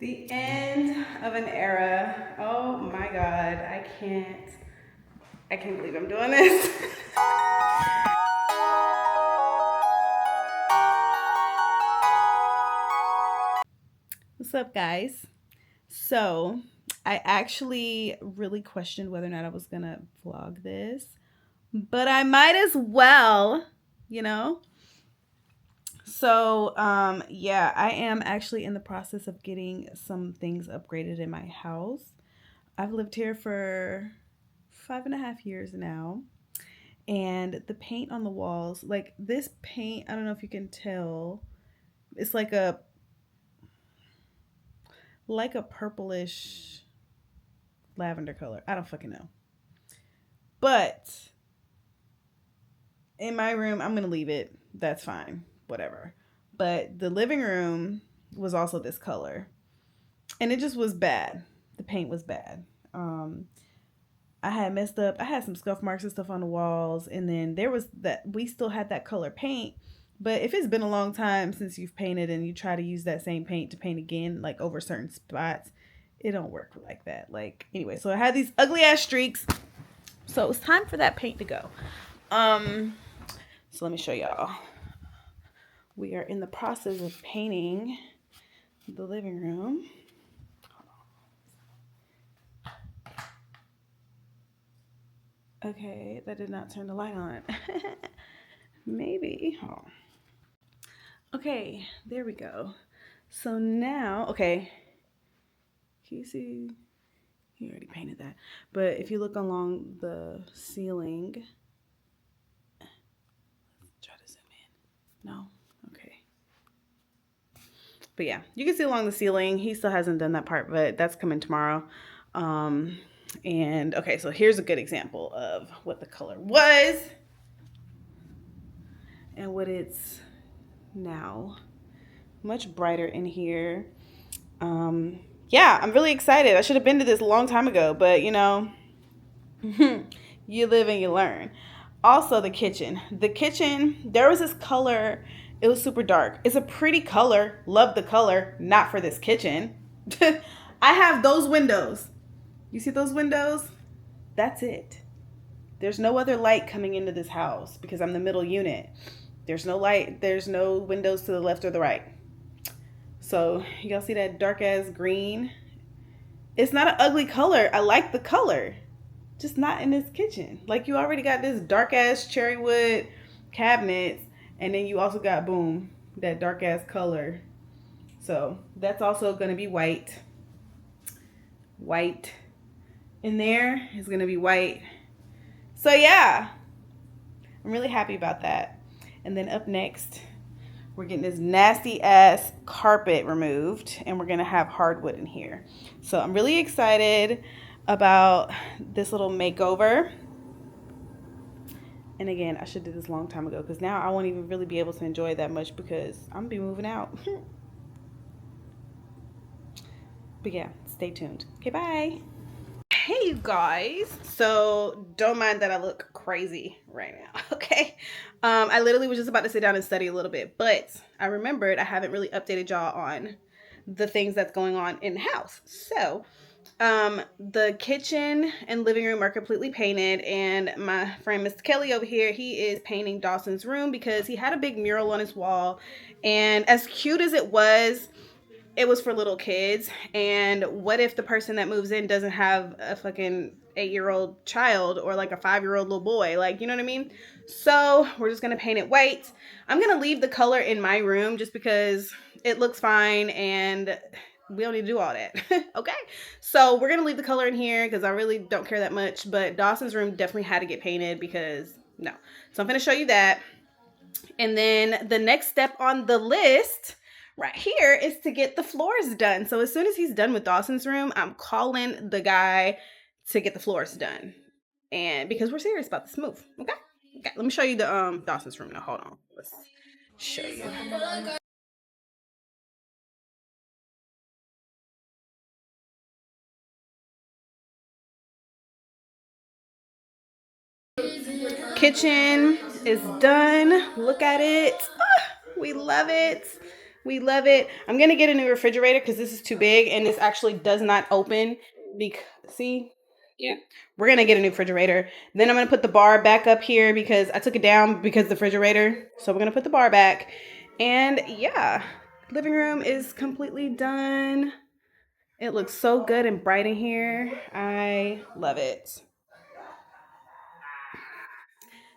The end of an era. Oh my God, I can't believe I'm doing this. What's up, guys? So, I actually really questioned whether or not I was gonna vlog this, but I might as well, you know? So, yeah, I am actually in the process of getting some things upgraded in my house. I've lived here for 5.5 years now. And the paint on the walls, like this paint, I don't know if you can tell, it's like a purplish lavender color. I don't fucking know. But in my room, I'm gonna leave it. That's fine. Whatever. But the living room was also this color. And it just was bad. The paint was bad. I had messed up. I had some scuff marks and stuff on the walls, and then there was that we still had that color paint. But if it's been a long time since you've painted and you try to use that same paint to paint again, like over certain spots, it don't work like that. Like anyway, so I had these ugly ass streaks. So it was time for that paint to go. So let me show y'all. We are in the process of painting the living room. Okay, that did not turn the light on. Maybe. Oh. Okay, there we go. So now, okay. Can you see? He already painted that. But if you look along the ceiling, let's try to zoom in. No? Okay. But yeah, you can see along the ceiling. He still hasn't done that part, but that's coming tomorrow. And okay, so here's a good example of what the color was and what it's now. Much brighter in here. Yeah, I'm really excited. I should have been to this a long time ago, but you know, you live and you learn. Also, the kitchen. The kitchen, there was this color. It was super dark. It's a pretty color. Love the color. Not for this kitchen. I have those windows. You see those windows? That's it. There's no other light coming into this house because I'm the middle unit. There's no light. There's no windows to the left or the right. So y'all see that dark ass green? It's not an ugly color. I like the color. Just not in this kitchen. Like you already got this dark ass cherry wood cabinets, and then you also got, boom, that dark ass color. So that's also gonna be white. White in there is gonna be white. So yeah, I'm really happy about that. And then up next, we're getting this nasty ass carpet removed, and we're gonna have hardwood in here. So I'm really excited about this little makeover. And again, I should do this a long time ago because now I won't even really be able to enjoy it that much because I'm gonna be moving out. But yeah, stay tuned. Okay, bye. Hey you guys, so don't mind that I look crazy right now. Okay, I literally was just about to sit down and study a little bit, but I remembered I haven't really updated y'all on the things that's going on in the house. So the kitchen and living room are completely painted, and my friend Mr. Kelly over here, he is painting Dawson's room because he had a big mural on his wall, and as cute as it was for little kids. And what if the person that moves in doesn't have a fucking 8-year-old child or like a 5-year-old little boy? Like, you know what I mean? So we're just gonna paint it white. I'm gonna leave the color in my room just because it looks fine and we don't need to do all that. Okay, so we're gonna leave the color in here because I really don't care that much, but Dawson's room definitely had to get painted because no. So I'm gonna show you that. And then the next step on the list right here is to get the floors done. So as soon as he's done with Dawson's room, I'm calling the guy to get the floors done. And because we're serious about this move. Okay? Okay, let me show you the Dawson's room now. Hold on. Let's show you. Kitchen is done. Look at it. Ah, we love it. We love it. I'm gonna get a new refrigerator because this is too big and this actually does not open. Because see, yeah, we're gonna get a new refrigerator. Then I'm gonna put the bar back up here because I took it down because of the refrigerator. So we're gonna put the bar back, and yeah, living room is completely done. It looks so good and bright in here. I love it.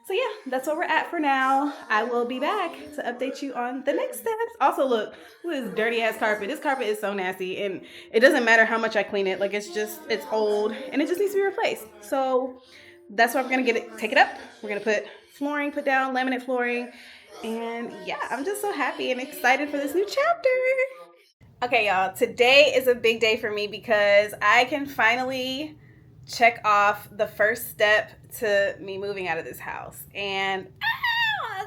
So yeah, that's where we're at for now. I will be back to update you on the next steps. Also, look at this dirty ass carpet. This carpet is so nasty, and it doesn't matter how much I clean it. Like it's old, and it just needs to be replaced. So that's why we're gonna take it up. We're gonna put down laminate flooring, and yeah, I'm just so happy and excited for this new chapter. Okay, y'all, today is a big day for me because I can finally check off the first step to me moving out of this house. And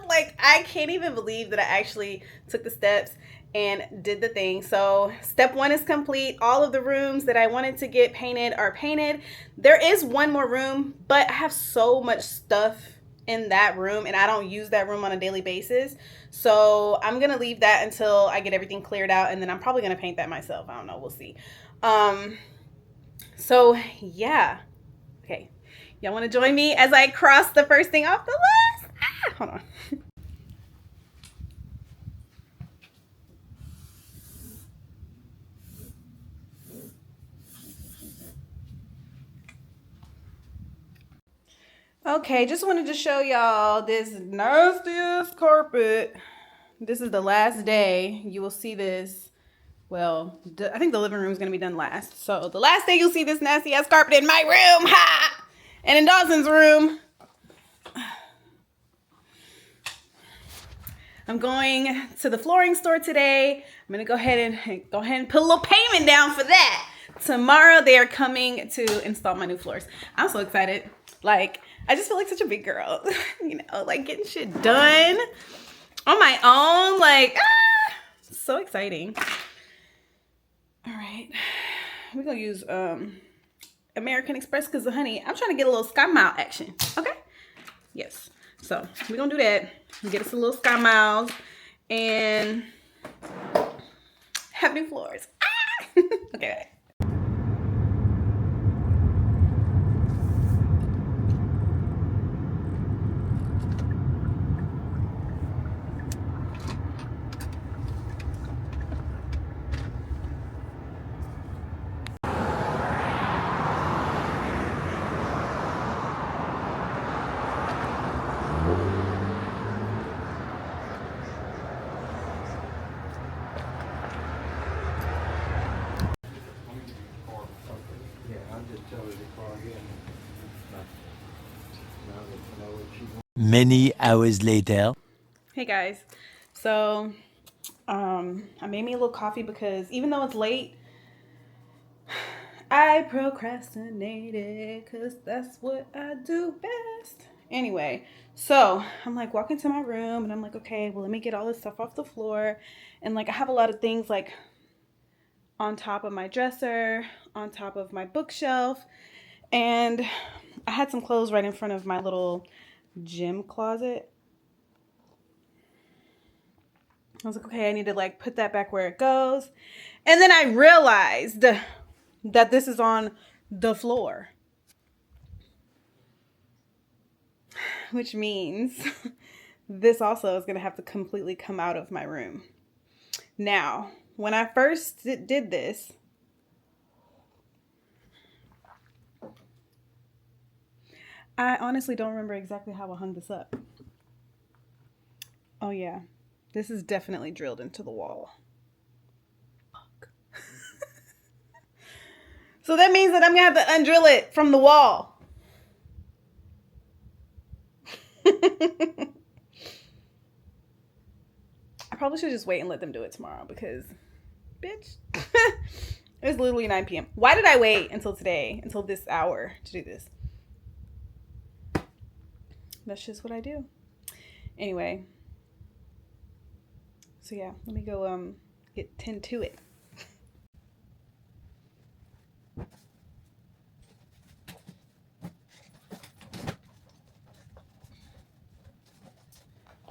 like, I can't even believe that I actually took the steps and did the thing. So step 1 is complete. All of the rooms that I wanted to get painted are painted. There is one more room, but I have so much stuff in that room and I don't use that room on a daily basis. So I'm gonna leave that until I get everything cleared out, and then I'm probably gonna paint that myself. I don't know, we'll see. So yeah. Okay. Y'all wanna join me as I cross the first thing off the list? Hold on. Okay, just wanted to show y'all this nastiest carpet. This is the last day. You will see this. Well, I think the living room is going to be done last. So the last day you'll see this nasty ass carpet in my room. Ha! And in Dawson's room. I'm going to the flooring store today. I'm going to go ahead and put a little payment down for that. Tomorrow they are coming to install my new floors. I'm so excited. Like, I just feel like such a big girl, you know, like getting shit done on my own. Like, so exciting. All right, we're gonna use American Express because, honey, I'm trying to get a little Sky Mile action. Okay, yes. So we're gonna do that. Get us a little Sky Miles and have new floors. Okay. Many hours later. Hey guys, so I made me a little coffee because even though it's late, I procrastinated because that's what I do best. Anyway, so I'm like walking to my room and I'm like, okay, well, let me get all this stuff off the floor. And like, I have a lot of things like on top of my dresser, on top of my bookshelf. And I had some clothes right in front of my little gym closet. I was like, okay, I need to like put that back where it goes. And then I realized that this is on the floor, which means this also is going to have to completely come out of my room. Now, when I first did this, I honestly don't remember exactly how I hung this up. Oh yeah, this is definitely drilled into the wall. So that means that I'm gonna have to undrill it from the wall. I probably should just wait and let them do it tomorrow because, bitch, it's literally 9 p.m. Why did I wait until today, until this hour to do this? That's just what I do. Anyway, so yeah, let me go tend to it.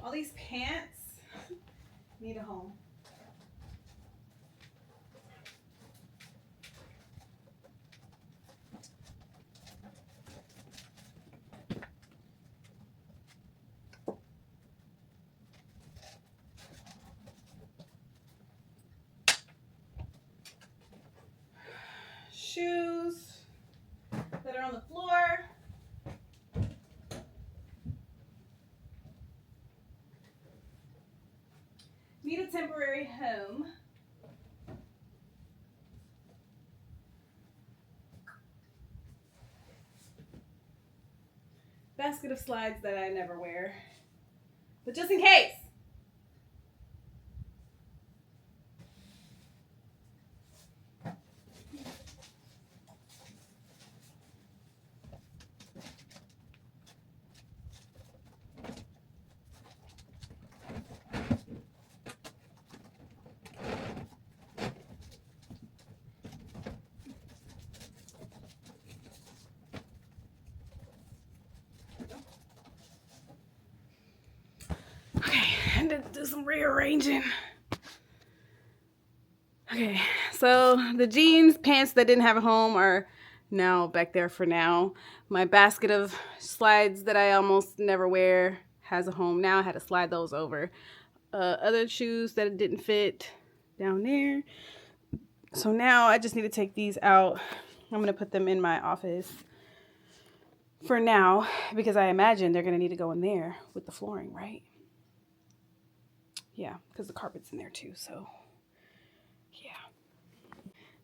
All these pants need a home. shoes that are on the floor. Need a temporary home. Basket of slides that I never wear, but just in case. Okay, I had to do some rearranging. Okay, so the jeans, pants that didn't have a home are now back there for now. My basket of slides that I almost never wear has a home now. I had to slide those over. Other shoes that didn't fit down there. So now I just need to take these out. I'm going to put them in my office for now because I imagine they're going to need to go in there with the flooring, right? Yeah, because the carpet's in there too, so yeah.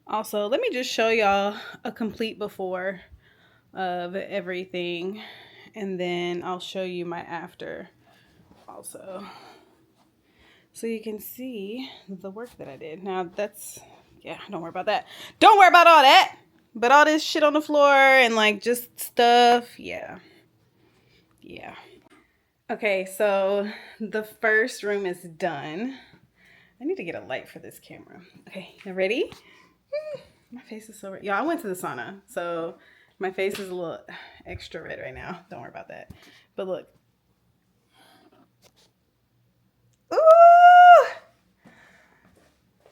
Also, let me just show y'all a complete before of everything, and then I'll show you my after also. So you can see the work that I did. Now that's, yeah, don't worry about that. Don't worry about all that. But all this shit on the floor and like just stuff, yeah. Yeah. Okay, so the first room is done. I need to get a light for this camera. Okay, you ready? My face is so red. Y'all, I went to the sauna, so my face is a little extra red right now. Don't worry about that. But look. Ooh!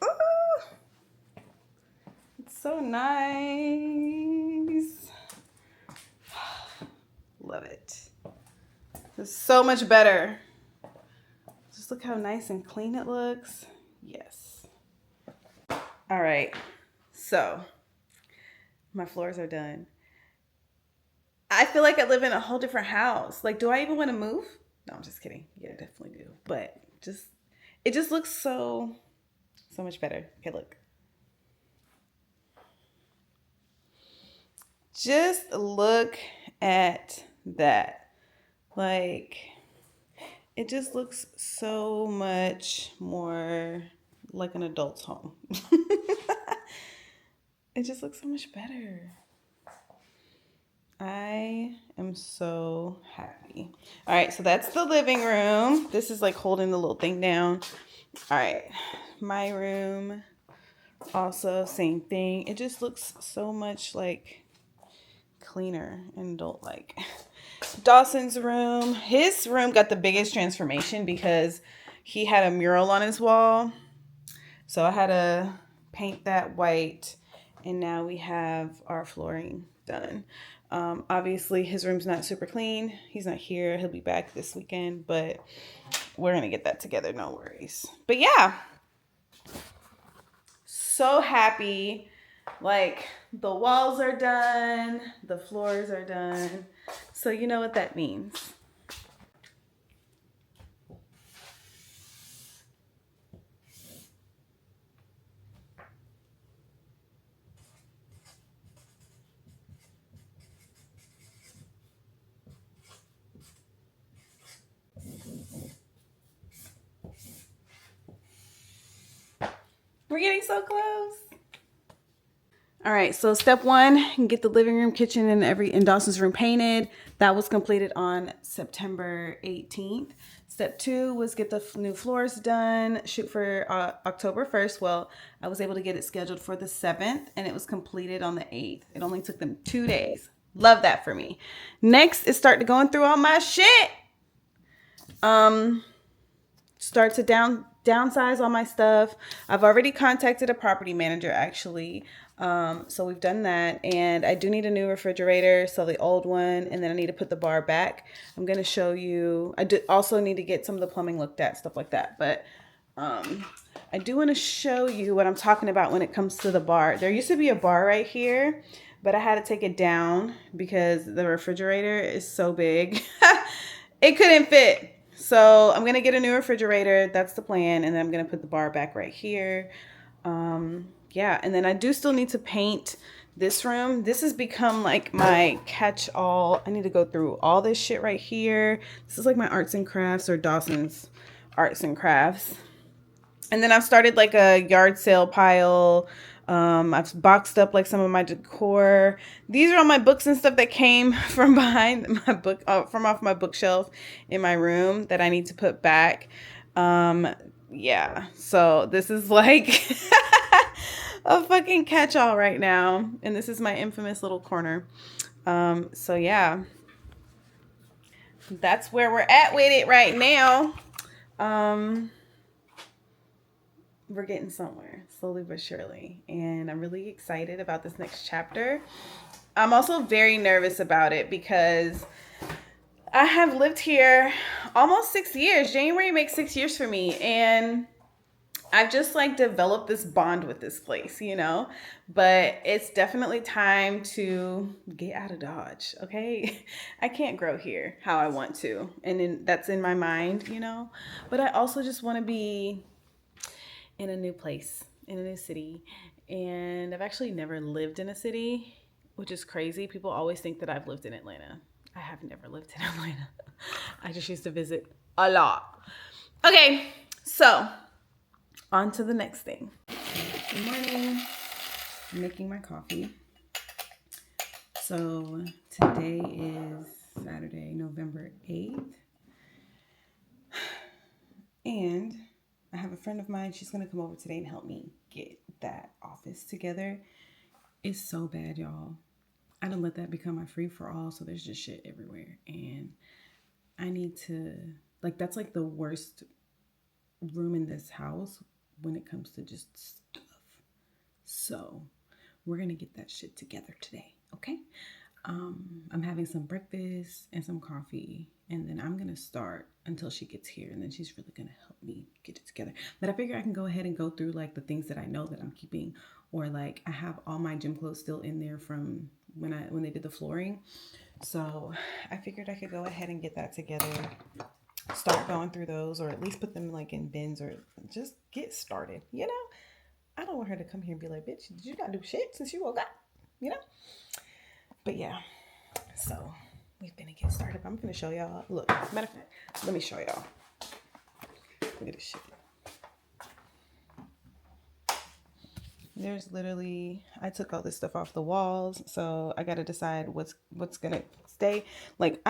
Ooh! It's so nice. Love it. It's so much better. Just look how nice and clean it looks. Yes. All right. So my floors are done. I feel like I live in a whole different house. Like, do I even want to move? No, I'm just kidding. Yeah, I definitely do. But it just looks so much better. Okay, look. Just look at that. Like, it just looks so much more like an adult's home. It just looks so much better. I am so happy. All right, so that's the living room. This is like holding the little thing down. All right, my room, also same thing. It just looks so much like cleaner and adult-like. Dawson's room. His room got the biggest transformation because he had a mural on his wall. So I had to paint that white, and now we have our flooring done. Obviously, his room's not super clean. He's not here. He'll be back this weekend, but we're going to get that together. No worries. But yeah, so happy. Like, the walls are done. The floors are done. So you know what that means. We're getting so close. All right, so step one, get the living room, kitchen, and Dawson's room painted. That was completed on September 18th. Step two was get the new floors done, shoot for October 1st. Well, I was able to get it scheduled for the 7th, and it was completed on the 8th. It only took them 2 days. Love that for me. Next is start going through all my shit. Start to downsize all my stuff. I've already contacted a property manager actually. So we've done that, and I do need a new refrigerator, so the old one, and then I need to put the bar back. I'm going to show you. I do also need to get some of the plumbing looked at, stuff like that. But I do want to show you what I'm talking about when it comes to the bar. There used to be a bar right here, but I had to take it down because the refrigerator is so big. It couldn't fit. So I'm going to get a new refrigerator. That's the plan. And then I'm going to put the bar back right here. Yeah. And then I do still need to paint this room. This has become like my catch-all. I need to go through all this shit right here. This is like my arts and crafts, or Dawson's arts and crafts. And then I've started like a yard sale pile. I've boxed up like some of my decor. These are all my books and stuff that came from behind my book, from off my bookshelf in my room that I need to put back. Yeah, so this is like a fucking catch-all right now. And this is my infamous little corner. So yeah, that's where we're at with it right now. We're getting somewhere, slowly but surely. And I'm really excited about this next chapter. I'm also very nervous about it because I have lived here almost 6 years. January makes 6 years for me. And I've just like developed this bond with this place, you know, but it's definitely time to get out of Dodge. Okay. I can't grow here how I want to. And that's in my mind, you know, but I also just want to be in a new place, in a new city. And I've actually never lived in a city, which is crazy. People always think that I've lived in Atlanta. I have never lived in Atlanta. I just used to visit a lot. Okay, so on to the next thing. Good morning. I'm making my coffee. So today is Saturday, November 8th. And I have a friend of mine. She's going to come over today and help me get that office together. It's so bad, y'all. I don't let that become my free for all. So there's just shit everywhere. And I need to, like, that's like the worst room in this house when it comes to just stuff. So we're going to get that shit together today. Okay. I'm having some breakfast and some coffee, and then I'm going to start until she gets here, and then she's really going to help me get it together. But I figure I can go ahead and go through like the things that I know that I'm keeping, or like I have all my gym clothes still in there from when they did the flooring. So I figured I could go ahead and get that together, start going through those, or at least put them like in bins, or just get started, you know? I don't want her to come here and be like, bitch, did you not do shit since you woke up, you know? But yeah, so we've been to get started. I'm going to show y'all. Look, matter of fact, let me show y'all. Look at this shit. There's literally, I took all this stuff off the walls, so I got to decide what's going to stay. Like,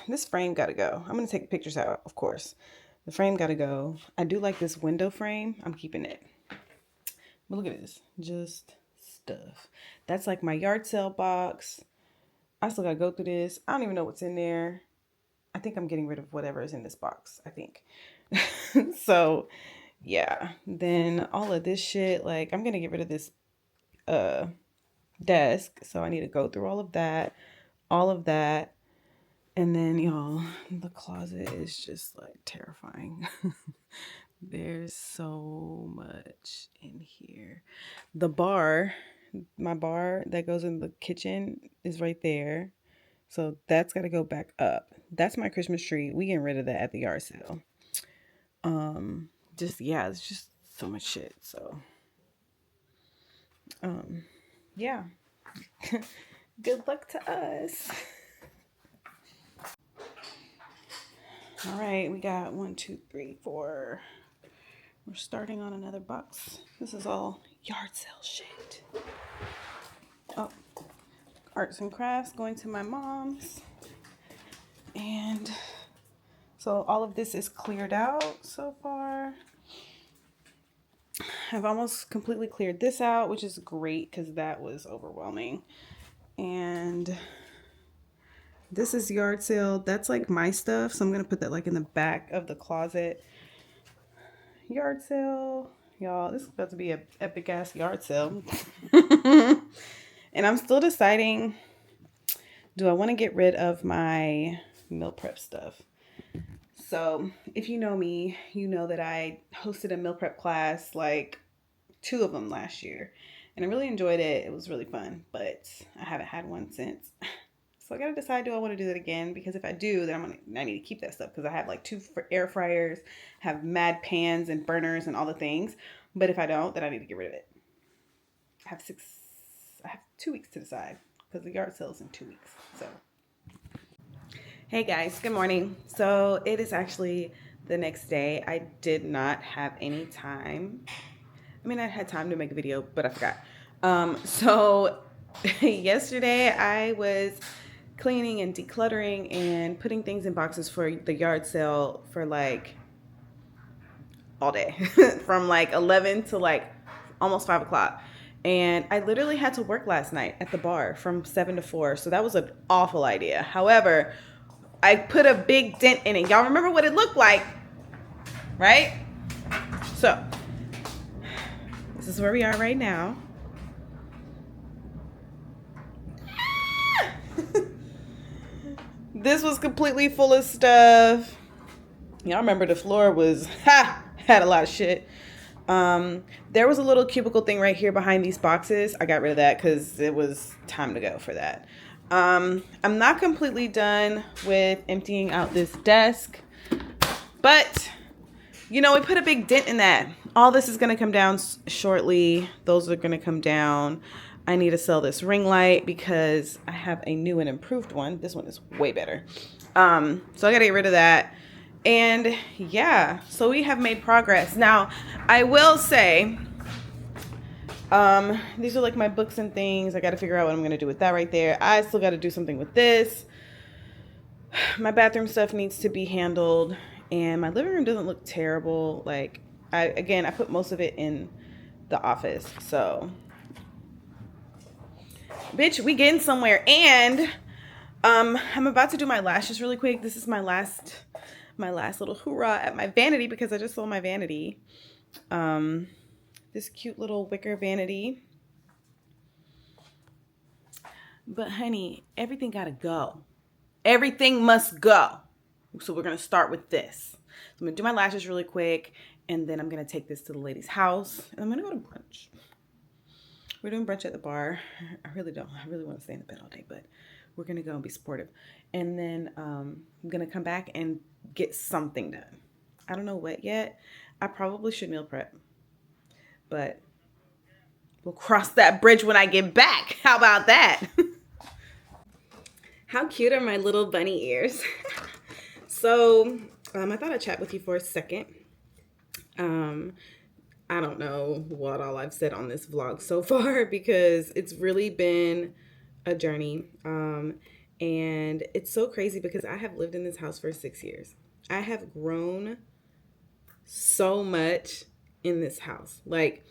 this frame got to go. I'm going to take pictures out, of course. The frame got to go. I do like this window frame. I'm keeping it. But look at this. Just stuff. That's like my yard sale box. I still gotta go through this. I don't even know what's in there. I think I'm getting rid of whatever is in this box, I think. So, yeah. Then all of this shit, like, I'm gonna get rid of this desk. So I need to go through all of that. And then, y'all, the closet is just, like, terrifying. There's so much in here. The bar, my bar that goes in the kitchen is right there. So that's got to go back up. That's my Christmas tree. We getting rid of that at the yard sale. Yeah, it's just so much shit. So, yeah. Good luck to us. All right, we got 1, 2, 3, 4. We're starting on another box. This is all yard sale shit. Oh, arts and crafts going to my mom's. And so all of this is cleared out so far. I've almost completely cleared this out, which is great because that was overwhelming. And this is yard sale. That's like my stuff. So I'm going to put that like in the back of the closet. Yard sale. Y'all, this is about to be an epic ass yard sale. And I'm still deciding, do I want to get rid of my meal prep stuff? So if you know me, you know that I hosted a meal prep class, like 2 of them last year, and I really enjoyed it. It was really fun, but I haven't had one since. So I gotta decide, do I want to do that again? Because if I do, then I need to keep that stuff because I have like 2 air fryers, have mad pans and burners and all the things. But if I don't, then I need to get rid of it. I have 2 weeks to decide because the yard sale is in 2 weeks. So hey guys, good morning. So it is actually the next day. I did not have any time. I mean, I had time to make a video, but I forgot. So yesterday I was cleaning and decluttering and putting things in boxes for the yard sale for like all day from like 11 to like almost 5 o'clock. And I literally had to work last night at the bar from 7 to 4. So that was an awful idea. However, I put a big dent in it. Y'all remember what it looked like, right? So this is where we are right now. This was completely full of stuff. Y'all remember the floor was, had a lot of shit. There was a little cubicle thing right here behind these boxes. I got rid of that because it was time to go for that. I'm not completely done with emptying out this desk, but you know, we put a big dent in that. All this is going to come down shortly. Those are going to come down. I need to sell this ring light because I have a new and improved one. This one is way better. So I got to get rid of that. And yeah, so we have made progress. Now, I will say, these are like my books and things. I got to figure out what I'm going to do with that right there. I still got to do something with this. My bathroom stuff needs to be handled. And my living room doesn't look terrible. Like, I put most of it in the office. So, bitch, we getting somewhere. And I'm about to do my lashes really quick. This is my last little hoorah at my vanity because I just sold my vanity. This cute little wicker vanity. But honey, everything gotta go. Everything must go. So we're gonna start with this. So I'm gonna do my lashes really quick, and then I'm gonna take this to the lady's house, and I'm gonna go to brunch. We're doing brunch at the bar. I really want to stay in the bed all day, but we're gonna go and be supportive. And then I'm gonna come back and get something done. I don't know what yet. I probably should meal prep, but we'll cross that bridge when I get back. How about that? How cute are my little bunny ears? So I thought I'd chat with you for a second. I don't know what all I've said on this vlog so far because it's really been a journey. And it's so crazy because I have lived in this house for 6 years. I have grown so much in this house. Like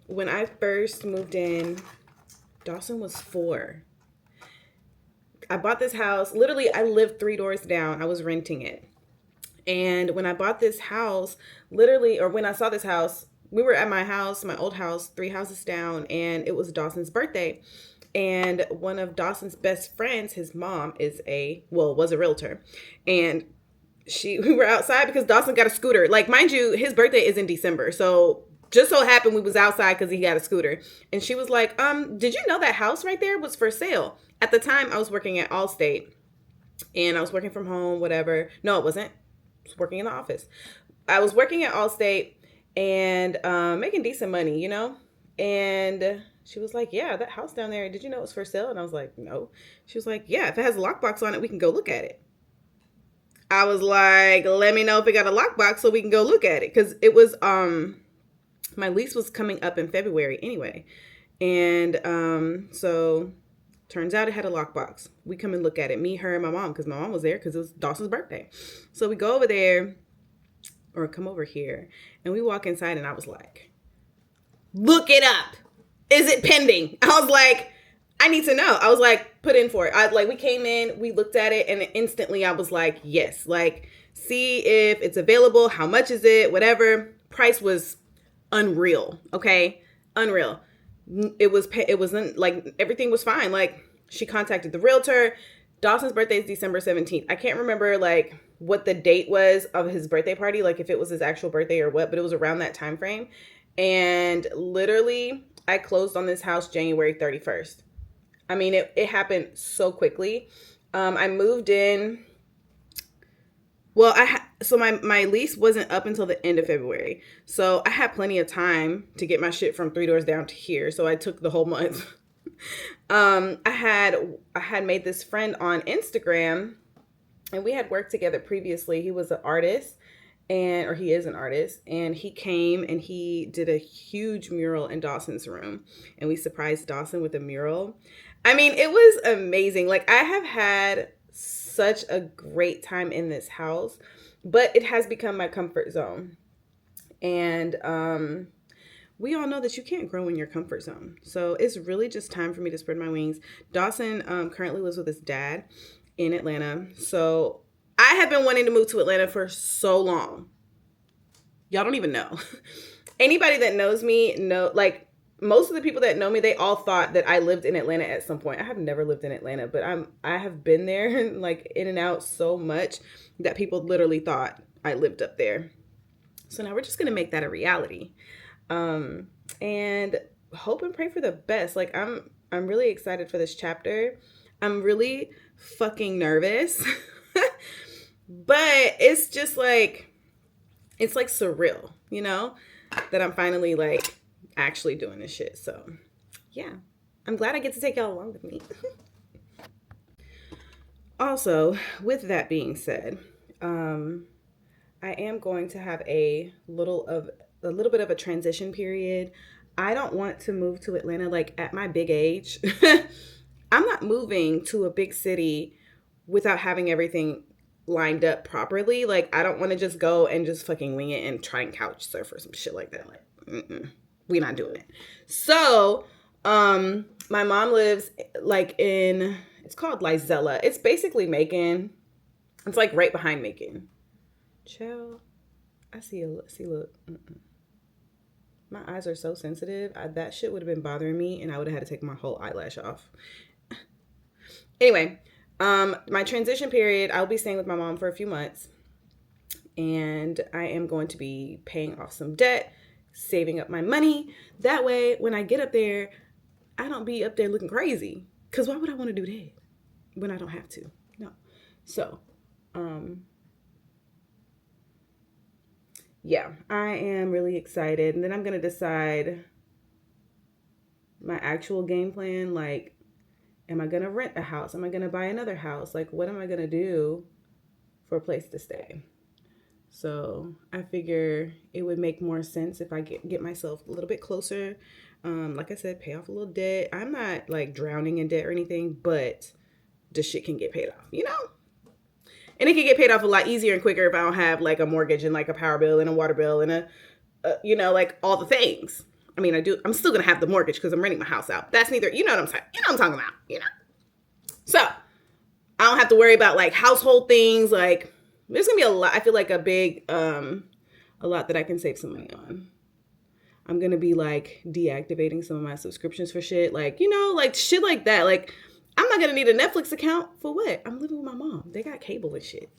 when I first moved in, Dawson was 4. I bought this house. Literally, I lived 3 doors down. I was renting it. And when I bought this house, when I saw this house, we were at my house, my old house, 3 houses down, and it was Dawson's birthday. And one of Dawson's best friends, his mom was a realtor. And we were outside because Dawson got a scooter. Like, mind you, his birthday is in December. So just so happened we was outside because he got a scooter. And she was like, did you know that house right there was for sale? At the time, I was working at Allstate. And I was working from home, whatever. No, it wasn't. I was working in the office. I was working at Allstate and making decent money, you know? And she was like, yeah, that house down there, did you know it was for sale? And I was like, no. She was like, yeah, if it has a lockbox on it, we can go look at it. I was like, let me know if it got a lockbox so we can go look at it. Because it was, my lease was coming up in February anyway. And so turns out it had a lockbox. We come and look at it. Me, her, and my mom, because my mom was there because it was Dawson's birthday. So we go over there, or come over here, and we walk inside, and I was like, look it up. Is it pending? I was like, I need to know. I was like, put in for it. We came in, we looked at it, and instantly I was like, yes. Like, see if it's available. How much is it? Whatever. Price was unreal. Okay? Unreal. It wasn't like everything was fine. Like, she contacted the realtor. Dawson's birthday is December 17th. I can't remember like what the date was of his birthday party, like if it was his actual birthday or what, but it was around that time frame. And literally, I closed on this house January 31st. I mean, it happened so quickly. I moved in. Well, so my lease wasn't up until the end of February, so I had plenty of time to get my shit from 3 doors down to here. So I took the whole month. I had made this friend on Instagram, and we had worked together previously. He was an artist, or he is an artist, and he came and he did a huge mural in Dawson's room, and we surprised Dawson with a mural. I mean, it was amazing. Like, I have had such a great time in this house, but it has become my comfort zone. And we all know that you can't grow in your comfort zone. So it's really just time for me to spread my wings. Dawson currently lives with his dad in Atlanta. So I have been wanting to move to Atlanta for so long. Y'all don't even know. Anybody that knows me like, most of the people that know me, they all thought that I lived in Atlanta at some point. I have never lived in Atlanta, but I have been there, like, in and out so much that people literally thought I lived up there. So now we're just gonna make that a reality, and hope and pray for the best. Like, I'm really excited for this chapter. I'm really fucking nervous, but it's just like, it's like surreal, you know, that I'm finally like actually doing this shit. So yeah, I'm glad I get to take y'all along with me. Also, with that being said, I am going to have a little bit of a transition period. I don't want to move to Atlanta like at my big age. I'm not moving to a big city without having everything lined up properly. Like, I don't want to just go and just fucking wing it and try and couch surf or some shit like that. Like, we're not doing it. So, my mom lives like it's called Lizella. It's basically Macon. It's like right behind Macon. Chill. I see look. My eyes are so sensitive. That shit would have been bothering me, and I would have had to take my whole eyelash off. Anyway, my transition period, I'll be staying with my mom for a few months, and I am going to be paying off some debt, saving up my money. That way, when I get up there, I don't be up there looking crazy. Because why would I want to do that when I don't have to? No. So, yeah, I am really excited. And then I'm going to decide my actual game plan. Like, am I going to rent a house? Am I going to buy another house? Like, what am I going to do for a place to stay? So I figure it would make more sense if I get myself a little bit closer. Like I said, pay off a little debt. I'm not like drowning in debt or anything, but the shit can get paid off, you know? And it can get paid off a lot easier and quicker if I don't have like a mortgage and like a power bill and a water bill and a you know, like all the things. I mean, I'm still going to have the mortgage because I'm renting my house out. That's neither, you know what I'm saying? You know what I'm talking about, you know? So I don't have to worry about like household things. Like, there's going to be a lot. I feel like a lot that I can save some money on. I'm going to be like deactivating some of my subscriptions for shit. Like, you know, like shit like that. Like, I'm not going to need a Netflix account for what? I'm living with my mom. They got cable and shit.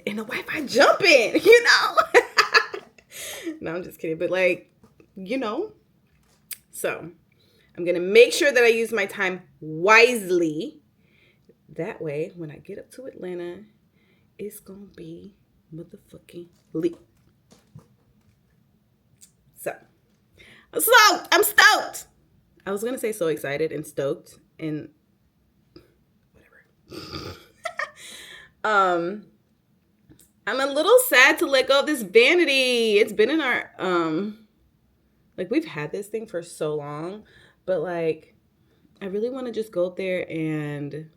And the Wi-Fi jumping, you know? No, I'm just kidding. But like, you know, so I'm going to make sure that I use my time wisely. That way, when I get up to Atlanta, it's going to be motherfucking lit. So, I'm stoked. I was going to say so excited and stoked and whatever. I'm a little sad to let go of this vanity. It's been in our, like, we've had this thing for so long, but like, I really want to just go up there and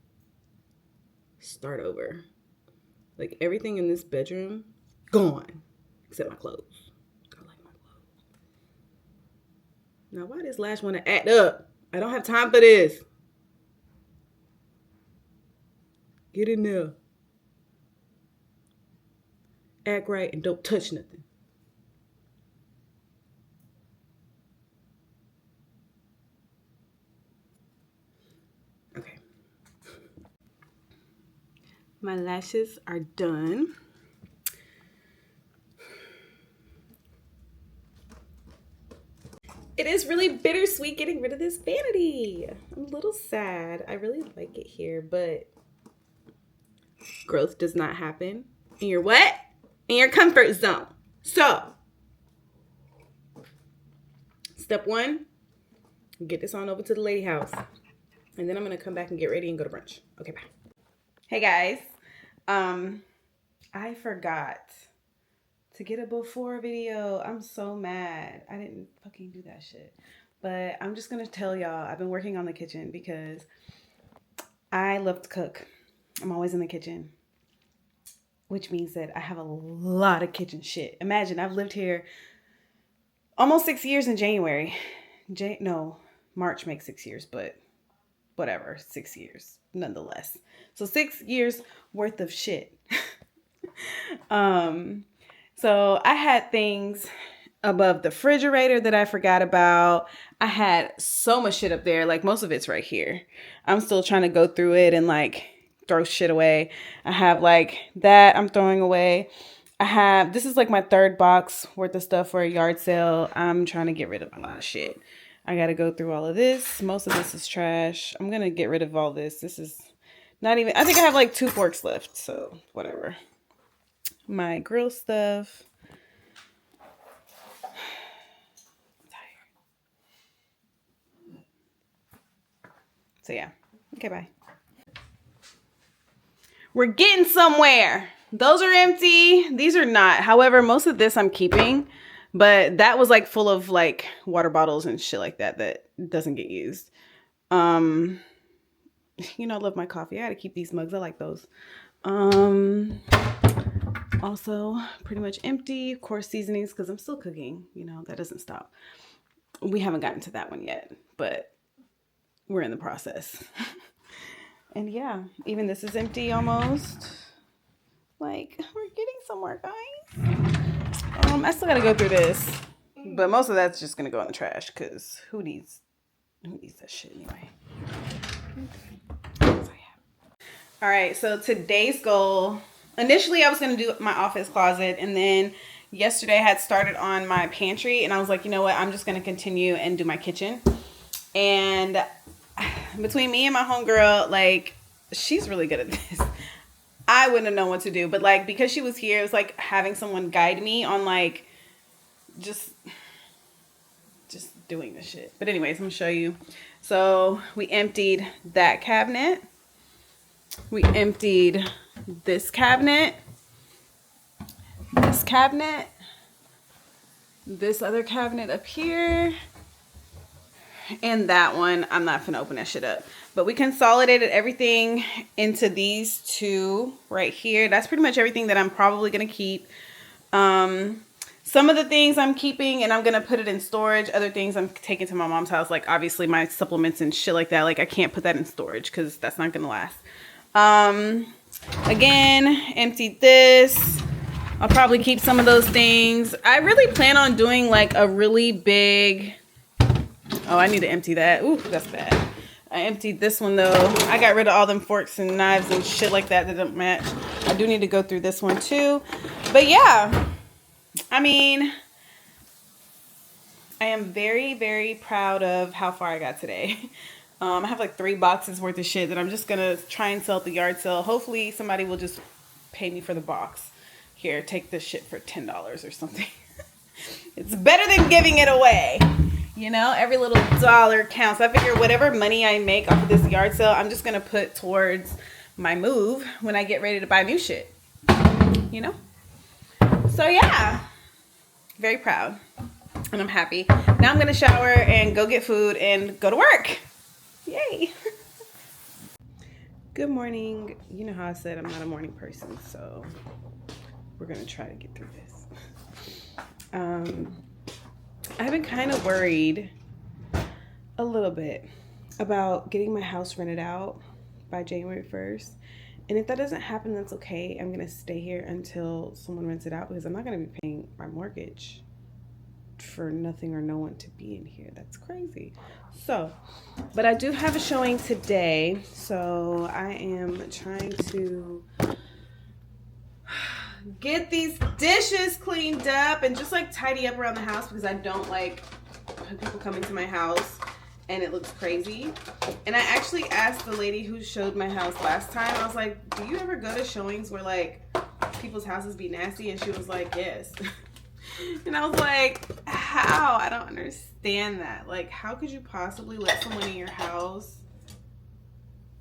start over. Like, everything in this bedroom, gone, except my clothes. I like my clothes. Now, why does Lash want to act up? I don't have time for this. Get in there. Act right and don't touch nothing. Okay. My lashes are done. It is really bittersweet getting rid of this vanity. I'm a little sad. I really like it here, but growth does not happen in your what? In your comfort zone. So, step one, get this on over to the lady house. And then I'm going to come back and get ready and go to brunch. Okay, bye. Hey guys. I forgot to get a before video. I'm so mad. I didn't fucking do that shit. But I'm just going to tell y'all, I've been working on the kitchen because I love to cook. I'm always in the kitchen, which means that I have a lot of kitchen shit. Imagine, I've lived here almost 6 years in January. March makes 6 years, but whatever, 6 years nonetheless. So 6 years worth of shit. So I had things above the refrigerator that I forgot about. I had so much shit up there. Like most of it's right here. I'm still trying to go through it and like throw shit away. I have like that I'm throwing away. This is like my third box worth of stuff for a yard sale. I'm trying to get rid of a lot of shit. I got to go through all of this. Most of this is trash. I'm going to get rid of all this. This is not even, I think I have like 2 forks left. So whatever. My grill stuff. I'm tired. So yeah. Okay, bye. We're getting somewhere. Those are empty. These are not. However, most of this I'm keeping. But that was like full of like water bottles and shit like that that doesn't get used. You know, I love my coffee. I gotta keep these mugs. I like those. Also pretty much empty. Of course, seasonings because I'm still cooking. You know, that doesn't stop. We haven't gotten to that one yet, but we're in the process. And yeah, even this is empty almost. Like, we're getting somewhere, guys. I still gotta go through this, but most of that's just gonna go in the trash because who needs that shit anyway? So, yeah. All right, so today's goal. Initially, I was gonna do my office closet, and then yesterday I had started on my pantry, and I was like, you know what? I'm just gonna continue and do my kitchen. And between me and my homegirl, like, she's really good at this. I wouldn't have known what to do, but like because she was here, it was like having someone guide me on like just doing this shit. But anyways, I'm gonna show you. So we emptied that cabinet. We emptied this cabinet, this other cabinet up here, and that one. I'm not gonna open that shit up. But we consolidated everything into these 2 right here. That's pretty much everything that I'm probably going to keep. Some of the things I'm keeping and I'm going to put it in storage. Other things I'm taking to my mom's house. Like obviously my supplements and shit like that. Like I can't put that in storage because that's not going to last. Again, emptied this. I'll probably keep some of those things. I really plan on doing like a really big... Oh, I need to empty that. Ooh, that's bad. I emptied this one though. I got rid of all them forks and knives and shit like that that don't match. I do need to go through this one too. But yeah, I mean, I am very, very proud of how far I got today. I have like 3 boxes worth of shit that I'm just gonna try and sell at the yard sale. Hopefully somebody will just pay me for the box. Here, take this shit for $10 or something. It's better than giving it away. You know, every little dollar counts. I figure whatever money I make off of this yard sale, I'm just going to put towards my move when I get ready to buy new shit. You know? So, yeah. Very proud. And I'm happy. Now I'm going to shower and go get food and go to work. Yay. Good morning. You know how I said I'm not a morning person, so we're going to try to get through this. I've been kind of worried a little bit about getting my house rented out by January 1st. And if that doesn't happen, that's okay. I'm going to stay here until someone rents it out because I'm not going to be paying my mortgage for nothing or no one to be in here. That's crazy. So, but I do have a showing today. So I am trying to get these dishes cleaned up and just like tidy up around the house because I don't like people coming to my house and it looks crazy. And I actually asked the lady who showed my house last time, I was like, do you ever go to showings where like people's houses be nasty? And she was like, yes. And I was like, how? I don't understand that. Like, how could you possibly let someone in your house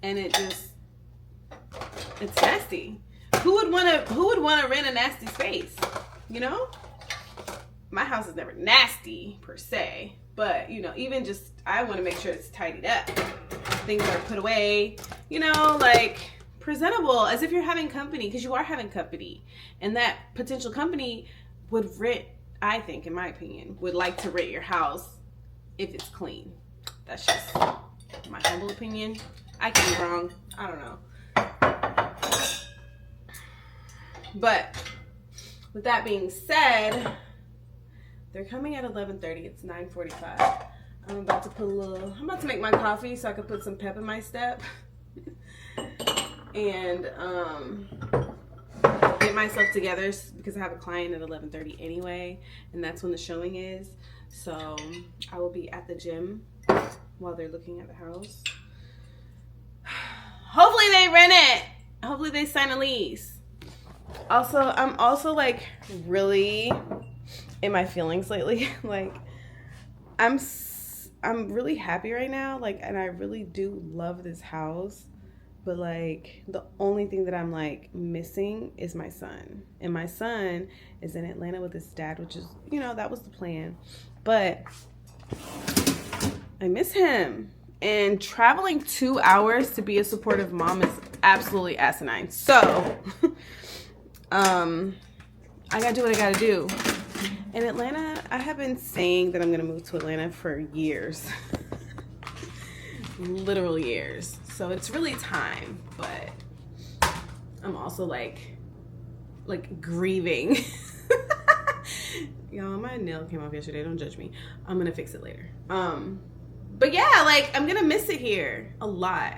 and it's nasty? Who would want to rent a nasty space? You know? My house is never nasty per se, but you know, even just I want to make sure it's tidied up. Things are put away, you know, like presentable, as if you're having company, because you are having company. And that potential company would rent, I think, in my opinion, would like to rent your house if it's clean. That's just my humble opinion. I could be wrong. I don't know. But with that being said, they're coming at 11:30. It's 9:45. I'm about to make my coffee so I can put some pep in my step. And get myself together because I have a client at 11:30 anyway, and that's when the showing is. So I will be at the gym while they're looking at the house. Hopefully they rent it. Hopefully they sign a lease. Also, I'm also like really in my feelings lately. Like I'm really happy right now, like, and I really do love this house, but like the only thing that I'm like missing is my son. And my son is in Atlanta with his dad, which is, you know, that was the plan, but I miss him. And traveling 2 hours to be a supportive mom is absolutely asinine. So I gotta do what I gotta do. In Atlanta, I have been saying that I'm gonna move to Atlanta for years. Literal years. So it's really time, but I'm also like grieving. Y'all, my nail came off yesterday. Don't judge me. I'm gonna fix it later. But yeah, like I'm gonna miss it here a lot,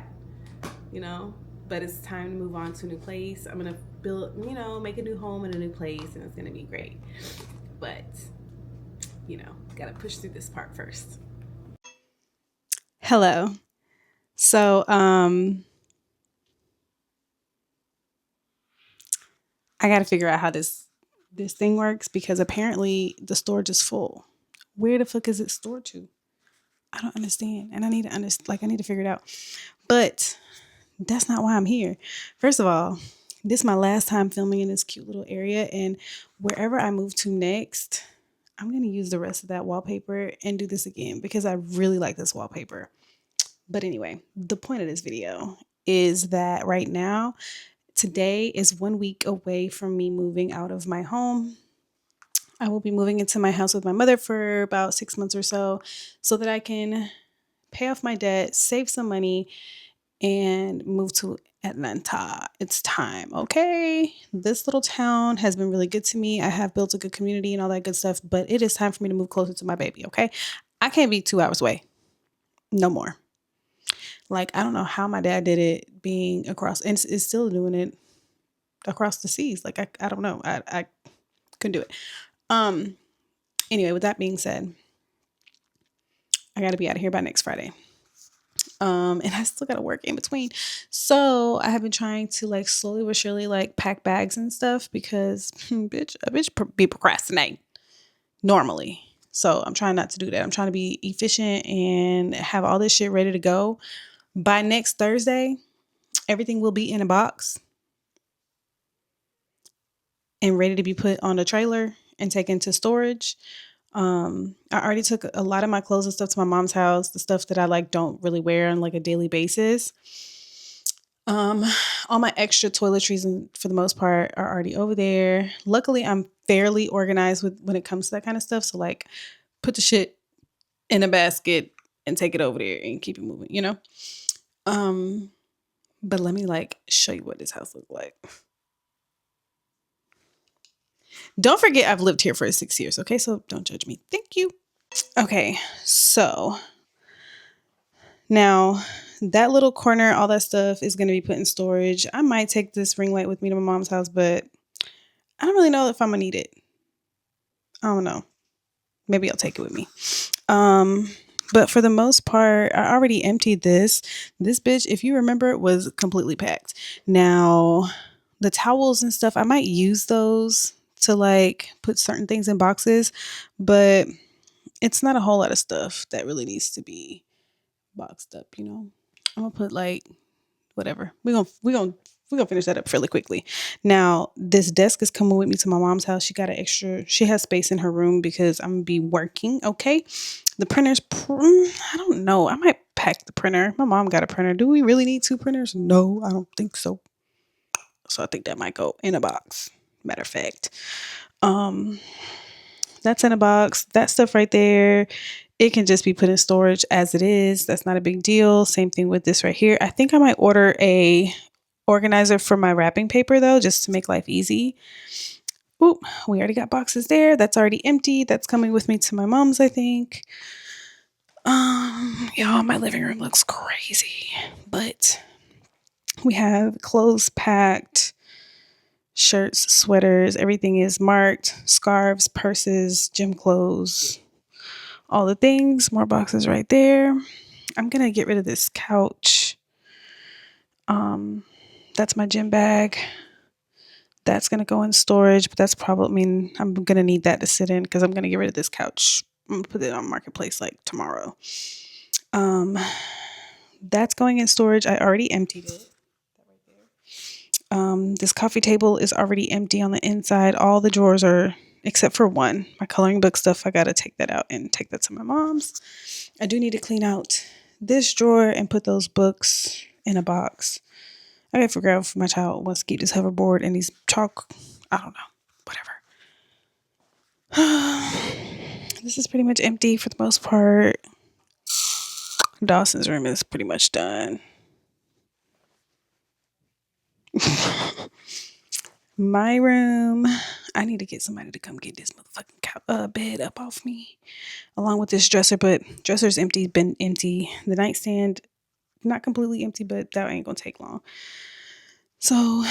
you know, but it's time to move on to a new place. I'm gonna build, you know, make a new home in a new place, and it's gonna be great. But, you know, gotta push through this part first. Hello. So, I gotta figure out how this thing works, because apparently the storage is full. Where the fuck is it stored to? I don't understand, and I need to figure it out. But that's not why I'm here. First of all, this is my last time filming in this cute little area, and wherever I move to next, I'm going to use the rest of that wallpaper and do this again because I really like this wallpaper. But anyway, the point of this video is that right now, today is 1 week away from me moving out of my home. I will be moving into my house with my mother for about 6 months or so that I can pay off my debt, save some money, and move to Atlanta. It's time, okay? This little town has been really good to me. I have built a good community and all that good stuff, but it is time for me to move closer to my baby, okay? I can't be 2 hours away. No more. Like, I don't know how my dad did it being across, and is still doing it across the seas. Like, I don't know. I couldn't do it. Anyway, with that being said, I got to be out of here by next Friday. And I still got to work in between. So I have been trying to like slowly but surely like pack bags and stuff because a bitch be procrastinating normally. So I'm trying not to do that. I'm trying to be efficient and have all this shit ready to go. By next Thursday, everything will be in a box and ready to be put on a trailer and taken to storage. I already took a lot of my clothes and stuff to my mom's house, the stuff that I like don't really wear on like a daily basis. All my extra toiletries and for the most part are already over there. Luckily, I'm fairly organized when it comes to that kind of stuff. So like put the shit in a basket and take it over there and keep it moving, you know? But let me like show you what this house looks like. Don't forget, I've lived here for 6 years, okay? So don't judge me. Thank you. Okay, so now that little corner, all that stuff is going to be put in storage. I might take this ring light with me to my mom's house, but I don't really know if I'm going to need it. I don't know. Maybe I'll take it with me. But for the most part, I already emptied this. This bitch, if you remember, was completely packed. Now, the towels and stuff, I might use those to like put certain things in boxes, but it's not a whole lot of stuff that really needs to be boxed up, you know. I'm gonna put like whatever. We're gonna finish that up fairly quickly. Now, this desk is coming with me to my mom's house. She has space in her room because I'm gonna be working. Okay. The printer's, I don't know. I might pack the printer. My mom got a printer. Do we really need two printers? No, I don't think so. So I think that might go in a box. Matter of fact. Um, that's in a box. That stuff right there, it can just be put in storage as it is. That's not a big deal. Same thing with this right here. I think I might order a organizer for my wrapping paper though, just to make life easy. Oop, we already got boxes there. That's already empty. That's coming with me to my mom's, I think. Y'all, my living room looks crazy, but we have clothes packed, shirts, sweaters, everything is marked, scarves, purses, gym clothes, all the things, more boxes right there. I'm gonna get rid of this couch. That's my gym bag. That's gonna go in storage, but that's probably, I mean, I'm gonna need that to sit in because I'm gonna get rid of this couch. I'm gonna put it on Marketplace like tomorrow. That's going in storage. I already emptied it. This coffee table is already empty on the inside. All the drawers are, except for one, my coloring book stuff. I gotta take that out and take that to my mom's. I do need to clean out this drawer and put those books in a box. I gotta figure out if my child wants to keep this hoverboard and these chalk. I don't know. Whatever. This is pretty much empty for the most part. Dawson's room is pretty much done. My room, I need to get somebody to come get this motherfucking bed up off me, along with this dresser. But dresser's empty, been empty. The nightstand, not completely empty, but that ain't gonna take long. So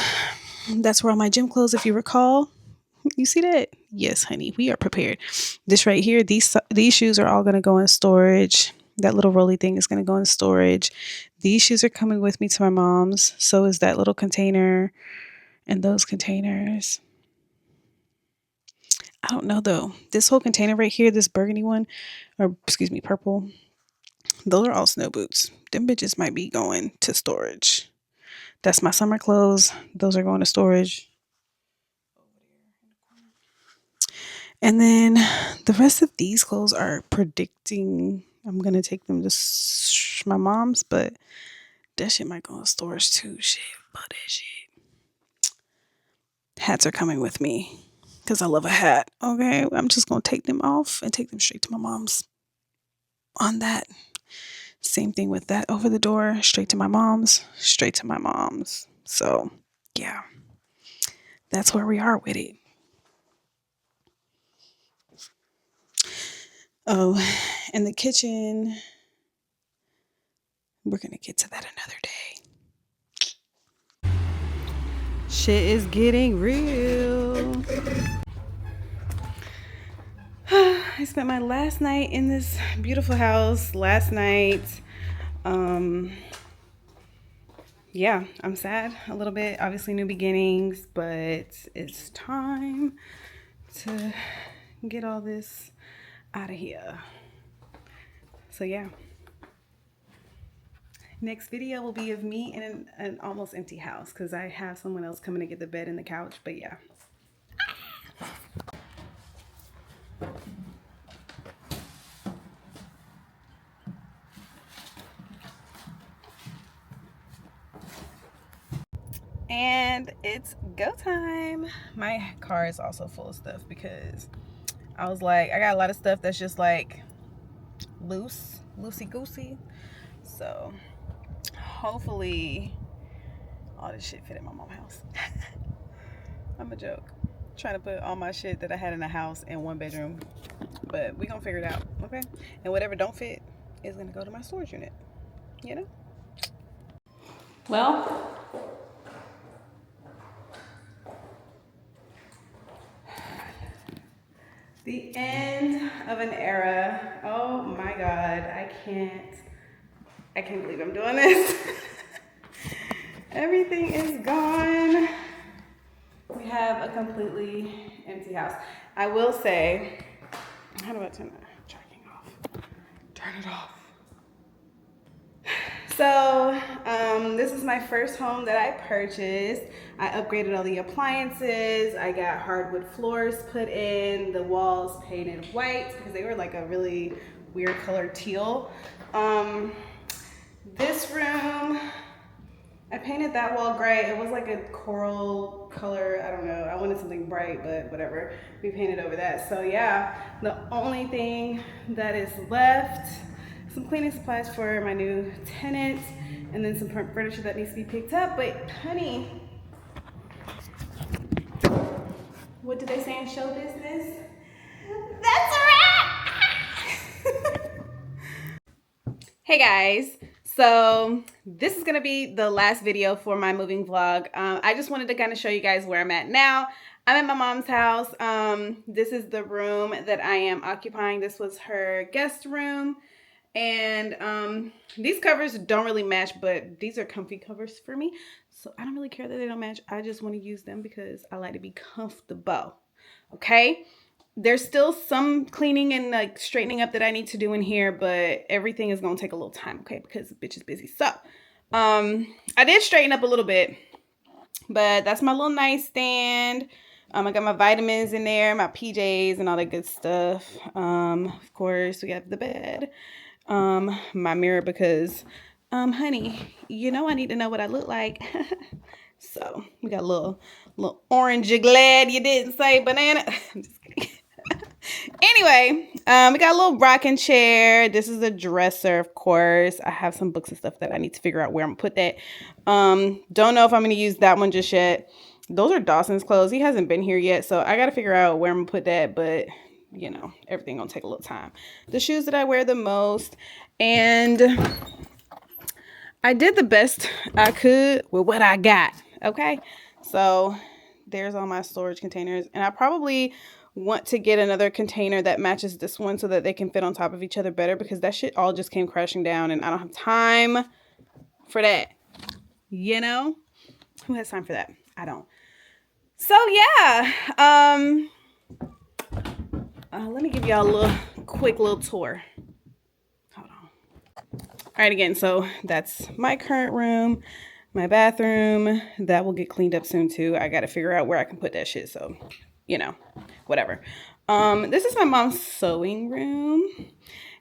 that's where all my gym clothes, if you recall. You see that? Yes, honey, we are prepared. This right here, these shoes are all gonna go in storage. That little rolly thing is gonna go in storage. These shoes are coming with me to my mom's. So is that little container and those containers. I don't know though. This whole container right here, this burgundy one, or excuse me, purple, those are all snow boots. Them bitches might be going to storage. That's my summer clothes. Those are going to storage. And then the rest of these clothes are predicting I'm going to take them to my mom's, but that shit might go in storage too. Shit, but that shit. Hats are coming with me because I love a hat. Okay, I'm just going to take them off and take them straight to my mom's. On that. Same thing with that over the door, straight to my mom's, straight to my mom's. So, yeah, that's where we are with it. Oh, and the kitchen, we're going to get to that another day. Shit is getting real. I spent my last night in this beautiful house last night. Yeah, I'm sad a little bit. Obviously, new beginnings, but it's time to get all this out of here. So, yeah. Next video will be of me in an almost empty house because I have someone else coming to get the bed and the couch. But, yeah. And it's go time. My car is also full of stuff because I was like, I got a lot of stuff that's just like loosey goosey. So hopefully all this shit fit in my mom's house. I'm a joke. Trying to put all my shit that I had in the house in one bedroom. But we gonna figure it out, okay? And whatever don't fit is gonna go to my storage unit. You know? Well, The end of an era. Oh my God, I can't believe I'm doing this. Everything is gone. We have a completely empty house. I will say, how do I turn the tracking off? Turn it off. So this is my first home that I purchased. I upgraded all the appliances. I got hardwood floors put in, the walls painted white because they were like a really weird color teal. This room, I painted that wall gray. It was like a coral color. I don't know. I wanted something bright, but whatever. We painted over that. So yeah, the only thing that is left, some cleaning supplies for my new tenant, and then some furniture that needs to be picked up. But honey, what do they say in show business? That's a wrap! Hey guys, so this is gonna be the last video for my moving vlog. I just wanted to kind of show you guys where I'm at now. I'm at my mom's house. This is the room that I am occupying. This was her guest room. And these covers don't really match, but these are comfy covers for me. So I don't really care that they don't match. I just want to use them because I like to be comfortable. Okay? There's still some cleaning and like straightening up that I need to do in here, but everything is going to take a little time, okay? Because the bitch is busy. So I did straighten up a little bit, but that's my little nightstand. I got my vitamins in there, my PJs and all that good stuff. Of course, we got the bed. My mirror because honey, you know I need to know what I look like. So we got a little orange. You glad you didn't say banana? I'm just kidding. Anyway, we got a little rocking chair. This is a dresser, of course. I have some books and stuff that I need to figure out where I'm gonna put that. Don't know if I'm gonna use that one just yet. Those are Dawson's clothes. He hasn't been here yet, so I gotta figure out where I'm gonna put that, but you know, everything gonna take a little time. The shoes that I wear the most, and I did the best I could with what I got. Okay, so there's all my storage containers, and I probably want to get another container that matches this one so that they can fit on top of each other better, because that shit all just came crashing down and I don't have time for that. You know, who has time for that? I don't. So yeah, let me give y'all a quick little tour. Hold on. All right, again, so that's my current room, my bathroom. That will get cleaned up soon too. I got to figure out where I can put that shit. So, you know, whatever. This is my mom's sewing room.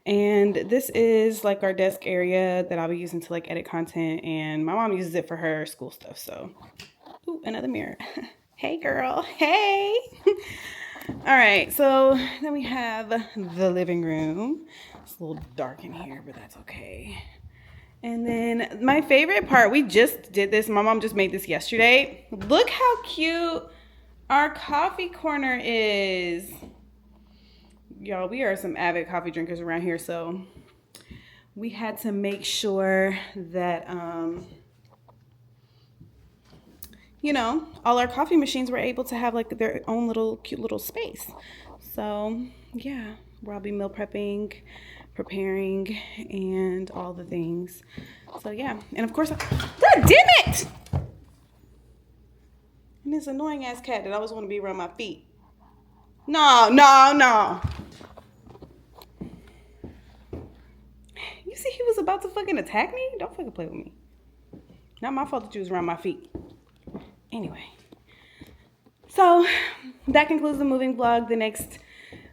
And this is like our desk area that I'll be using to like edit content. And my mom uses it for her school stuff. So, ooh, another mirror. Hey, girl. Hey. All right, so then we have the living room. It's a little dark in here, but that's okay. And then my favorite part, we just did this. My mom just made this yesterday. Look how cute our coffee corner is. Y'all, we are some avid coffee drinkers around here, so we had to make sure that you know, all our coffee machines were able to have like their own little cute little space. So yeah, where I'll be meal prepping, preparing, and all the things. So yeah, and of course, God damn it! And this annoying ass cat that always want to be around my feet. No. You see he was about to fucking attack me? Don't fucking play with me. Not my fault that you was around my feet. Anyway, so that concludes the moving vlog. The next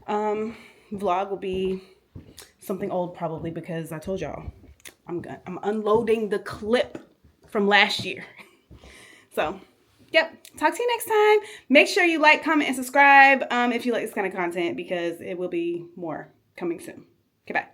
vlog will be something old probably, because I told y'all I'm unloading the clip from last year. So, yep. Talk to you next time. Make sure you like, comment, and subscribe if you like this kind of content, because it will be more coming soon. Okay, bye.